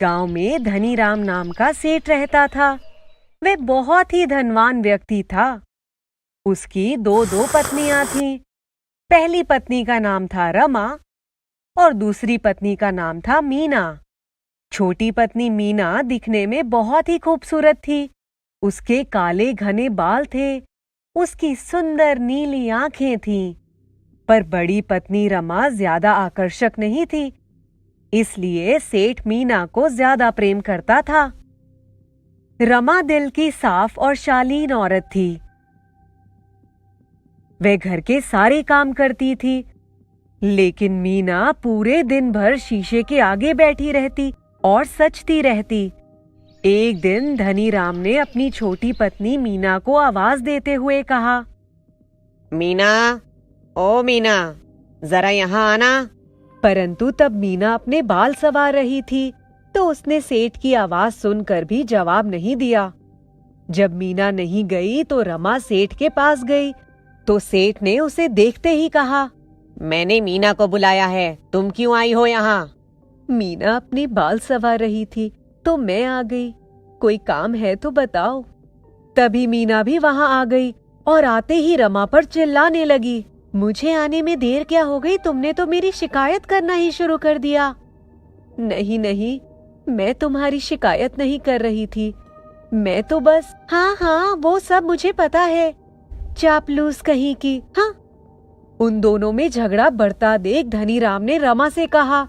गांव में धनीराम नाम का सेठ रहता था। वह बहुत ही धनवान व्यक्ति था। उसकी दो पत्नियां थीं। पहली पत्नी का नाम था रमा और दूसरी पत्नी का नाम था मीना। छोटी पत्नी मीना दिखने में बहुत ही खूबसूरत थी। उसके काले घने बाल थे। उसकी सुंदर नीली आंखें थीं। पर बड़ी पत्नी रमा ज्यादा आकर्षक नहीं थी, इसलिए सेठ मीना को ज्यादा प्रेम करता था। रमा दिल की साफ और शालीन औरत थी। वह घर के सारे काम करती थी, लेकिन मीना पूरे दिन भर शीशे के आगे बैठी रहती और सचती रहती। एक दिन धनीराम ने अपनी छोटी पत्नी मीना को आवाज देते हुए कहा, मीना, ओ मीना, जरा यहाँ आना। परंतु तब मीना अपने बाल संवार रही थी, तो उसने सेठ की आवाज सुनकर भी जवाब नहीं दिया। जब मीना नहीं गई तो रमा सेठ के पास गई, तो सेठ ने उसे देखते ही कहा, मैंने मीना को बुलाया है, तुम क्यों आई हो यहाँ? मीना अपने बाल संवार रही थी, तो मैं आ गई। कोई काम है तो बताओ। तभी मीना भी वहां आ गई और आते ही रमा पर चिल्लाने लगी, मुझे आने में देर क्या हो गई? तुमने तो मेरी शिकायत करना ही शुरू कर दिया। नहीं नहीं, मैं तुम्हारी शिकायत नहीं कर रही थी। मैं तो बस हाँ, वो सब मुझे पता है। चापलूस कहीं की। हाँ। उन दोनों में झगड़ा बढ़ता देख धनीराम ने रमा से कहा,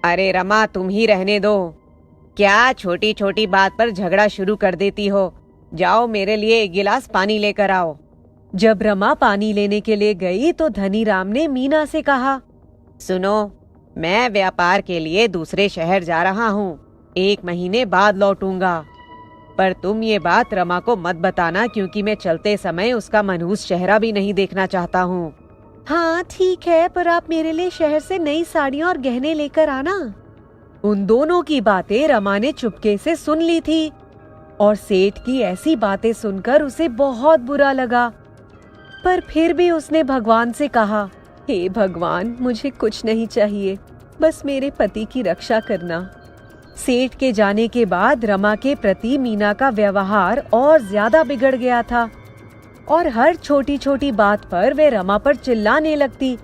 अरे रमा, तुम ही रहने दो। क्या छोटी छोटी बात पर झगड़ा शुरू कर देती हो? जाओ मेरे लिए एक गिलास पानी लेकर आओ। जब रमा पानी लेने के लिए गई तो धनीराम ने मीना से कहा, सुनो, मैं व्यापार के लिए दूसरे शहर जा रहा हूँ। 1 महीने बाद लौटूंगा। पर तुम ये बात रमा को मत बताना, क्योंकि मैं चलते समय उसका मनहूस चेहरा भी नहीं देखना चाहता हूँ। हाँ ठीक है, पर आप मेरे लिए शहर से नई साड़ियाँ और गहने लेकर आना। उन दोनों की बातें रमा ने चुपके से सुन ली थी और सेठ की ऐसी बातें सुनकर उसे बहुत बुरा लगा। पर फिर भी उसने भगवान से कहा, हे भगवान, मुझे कुछ नहीं चाहिए, बस मेरे पति की रक्षा करना। सेठ के जाने के बाद रमा के प्रति मीना का व्यवहार और ज्यादा बिगड़ गया था और हर छोटी छोटी बात पर वे रमा पर चिल्लाने लगती।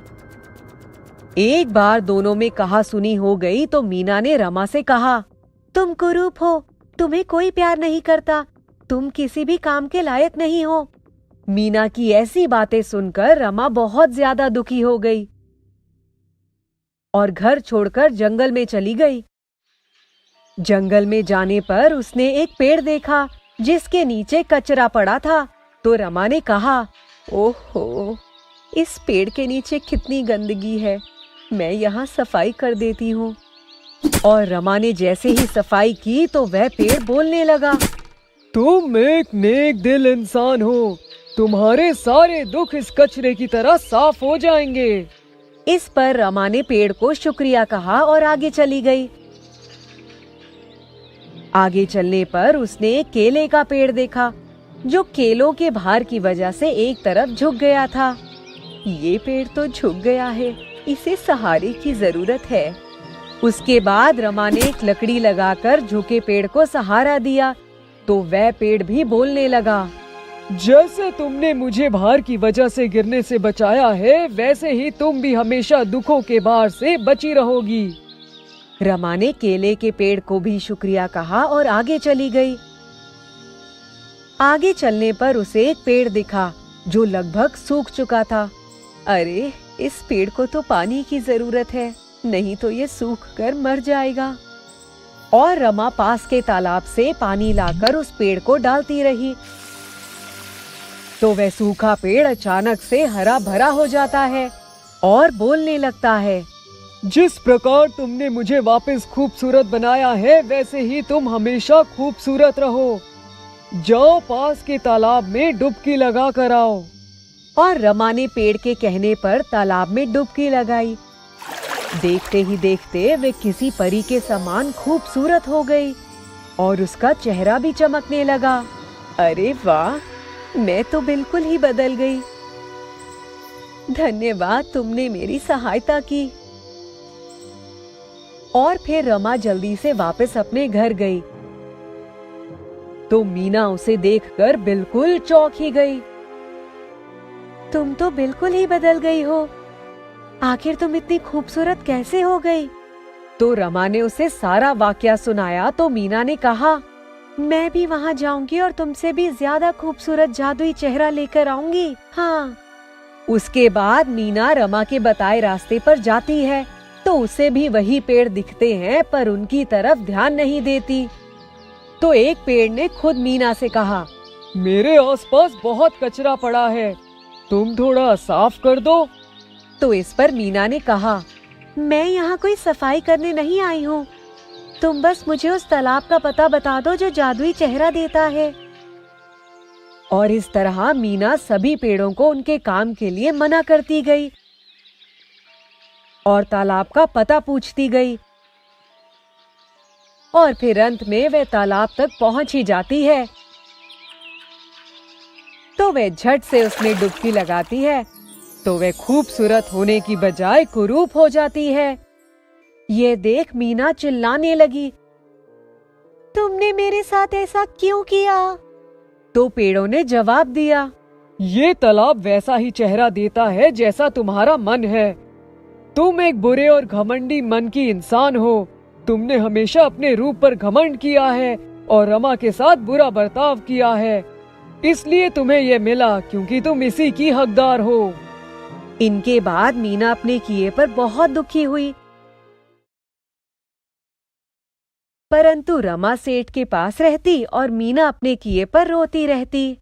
एक बार दोनों में कहा सुनी हो गई तो मीना ने रमा से कहा, तुम कुरूप हो, तुम्हें कोई प्यार नहीं करता, तुम किसी भी काम के लायक नहीं हो। मीना की ऐसी बातें सुनकर रमा बहुत ज्यादा दुखी हो गई और घर छोड़कर जंगल में चली गई। जंगल में जाने पर उसने एक पेड़ देखा जिसके नीचे कचरा पड़ा था। तो रमा ने कहा, ओहो, इस पेड़ के नीचे कितनी गंदगी है, मैं यहाँ सफाई कर देती हूँ। और रमा ने जैसे ही सफाई की तो वह पेड़ बोलने लगा, तुम एक नेक दिल इंसान हो, तुम्हारे सारे दुख इस कचरे की तरह साफ हो जाएंगे। इस पर रमा ने पेड़ को शुक्रिया कहा और आगे चली गई। आगे चलने पर उसने एक केले का पेड़ देखा जो केलों के भार की वजह से एक तरफ झुक गया था। ये पेड़ तो झुक गया है, इसे सहारे की जरूरत है। उसके बाद रमा ने एक लकड़ी लगाकर झुके पेड़ को सहारा दिया तो वह पेड़ भी बोलने लगा, जैसे तुमने मुझे भार की वजह से गिरने से बचाया है, वैसे ही तुम भी हमेशा दुखों के भार से बची रहोगी। रमा ने केले के पेड़ को भी शुक्रिया कहा और आगे चली गई। आगे चलने पर उसे एक पेड़ दिखा जो लगभग सूख चुका था। अरे, इस पेड़ को तो पानी की जरूरत है, नहीं तो ये सूख कर मर जाएगा। और रमा पास के तालाब से पानी लाकर उस पेड़ को डालती रही तो वह सूखा पेड़ अचानक से हरा भरा हो जाता है और बोलने लगता है, जिस प्रकार तुमने मुझे वापस खूबसूरत बनाया है, वैसे ही तुम हमेशा खूबसूरत रहो। जाओ पास के तालाब में डुबकी लगा कर आओ। और रमा ने पेड़ के कहने पर तालाब में डुबकी लगाई। देखते ही देखते वे किसी परी के समान खूबसूरत हो गई और उसका चेहरा भी चमकने लगा। अरे वाह, मैं तो बिल्कुल ही बदल गई। धन्यवाद, तुमने मेरी सहायता की। और फिर रमा जल्दी से वापस अपने घर गई। तो मीना उसे देखकर बिल्कुल चौंक ही गई। तुम तो बिल्कुल ही बदल गई हो। आखिर तुम इतनी खूबसूरत कैसे हो गई? तो रमा ने उसे सारा वाकया सुनाया। तो मीना ने कहा, मैं भी वहां जाऊंगी और तुमसे भी ज्यादा खूबसूरत जादुई चेहरा लेकर आऊंगी। हाँ। उसके बाद मीना रमा के बताए रास्ते पर जाती है तो उसे भी वही पेड़ दिखते हैं, पर उनकी तरफ ध्यान नहीं देती। तो एक पेड़ ने खुद मीना से कहा, मेरे आसपास बहुत कचरा पड़ा है, तुम थोड़ा साफ कर दो। तो इस पर मीना ने कहा, मैं यहाँ कोई सफाई करने नहीं आई हूँ। तुम बस मुझे उस तालाब का पता बता दो जो जादुई चेहरा देता है। और इस तरह मीना सभी पेड़ों को उनके काम के लिए मना करती गई और तालाब का पता पूछती गई। और फिर अंत में वह तालाब तक पहुंच ही जाती है। तो वह झट से उसमें डुबकी लगाती है। तो वह खूबसूरत होने की बजाय कुरूप हो जाती है। ये देख मीना चिल्लाने लगी, तुमने मेरे साथ ऐसा क्यों किया? तो पेड़ों ने जवाब दिया, ये तालाब वैसा ही चेहरा देता है जैसा तुम्हारा मन है। तुम एक बुरे और घमंडी मन की इंसान हो। तुमने हमेशा अपने रूप पर घमंड किया है और रमा के साथ बुरा बर्ताव किया है, इसलिए तुम्हें ये मिला क्योंकि तुम इसी की हकदार हो। इनके बाद मीना अपने किए पर बहुत दुखी हुई। परंतु रमा सेठ के पास रहती और मीना अपने किए पर रोती रहती।